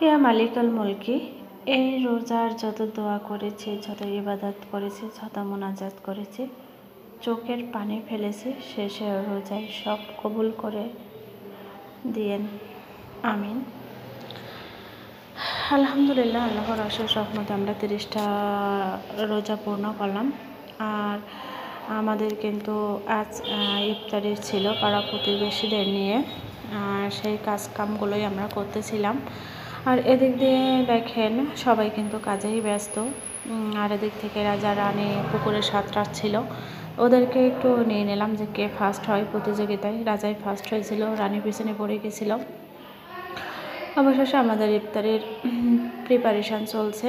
ইয়া মালিকাল মুলকি, এই রোজার যত দোয়া করেছি, যত ইবাদত করেছি, যত মোনাজাত করেছি, চোখের পানি ফেলেছি, শেষে রোজায় সব কবুল করে দিয়েন, আমিন। আলহামদুলিল্লাহ, আল্লাহর অশেষ রহমতে আমরা 30টা রোজা পূর্ণ করলাম। আর আমাদের কিন্তু আজ ইফতারি ছিল পাড়া প্রতিবেশীদের নিয়ে, সেই কাজকামগুলোই আমরা করতেছিলাম। আর এদিক দিয়ে দেখেন সবাই কিন্তু কাজেই ব্যস্ত। আর এদিক থেকে রাজা রানী পুকুরে সাঁতরাচ্ছিল, ছিল ওদেরকে একটু নিয়ে নিলাম যে কে ফার্স্ট হয় প্রতিযোগিতায়। রাজাই ফার্স্ট হয়েছিল, রানী পিছনে পড়ে গেছিল। অবশেষে আমাদের ইফতারির প্রিপারেশান চলছে।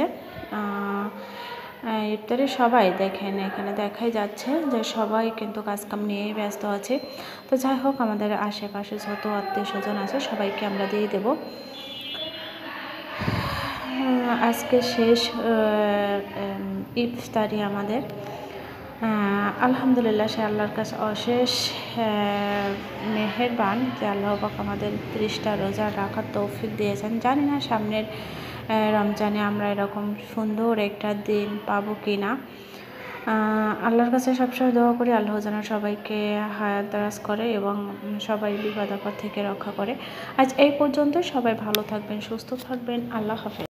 ইফতারে সবাই দেখেন এখানে দেখাই যাচ্ছে যে সবাই কিন্তু কাজকাম নিয়েই ব্যস্ত আছে। তো যাই হোক, আমাদের আশেপাশে যত আত্মীয় স্বজন আছে সবাইকে আমরা দিয়ে দেব। আজকে শেষ ইফতারি আমাদের। আলহামদুলিল্লাহ, সে আল্লাহর কাছে অশেষ মেহেরবান যে আল্লাহ পাক আমাদের 30টা রোজা রাখার তৌফিক দিয়েছেন। জানি না সামনের রমজানে আমরা এরকম সুন্দর একটা দিন পাবো কি না। আল্লাহর কাছে সবসময় দোয়া করি আল্লাহ যেন সবাইকে হায়াত দারাজ করে এবং সবাই বিপদ আপদ থেকে রক্ষা করে। আজ এই পর্যন্ত, সবাই ভালো থাকবেন, সুস্থ থাকবেন। আল্লাহ হাফেজ।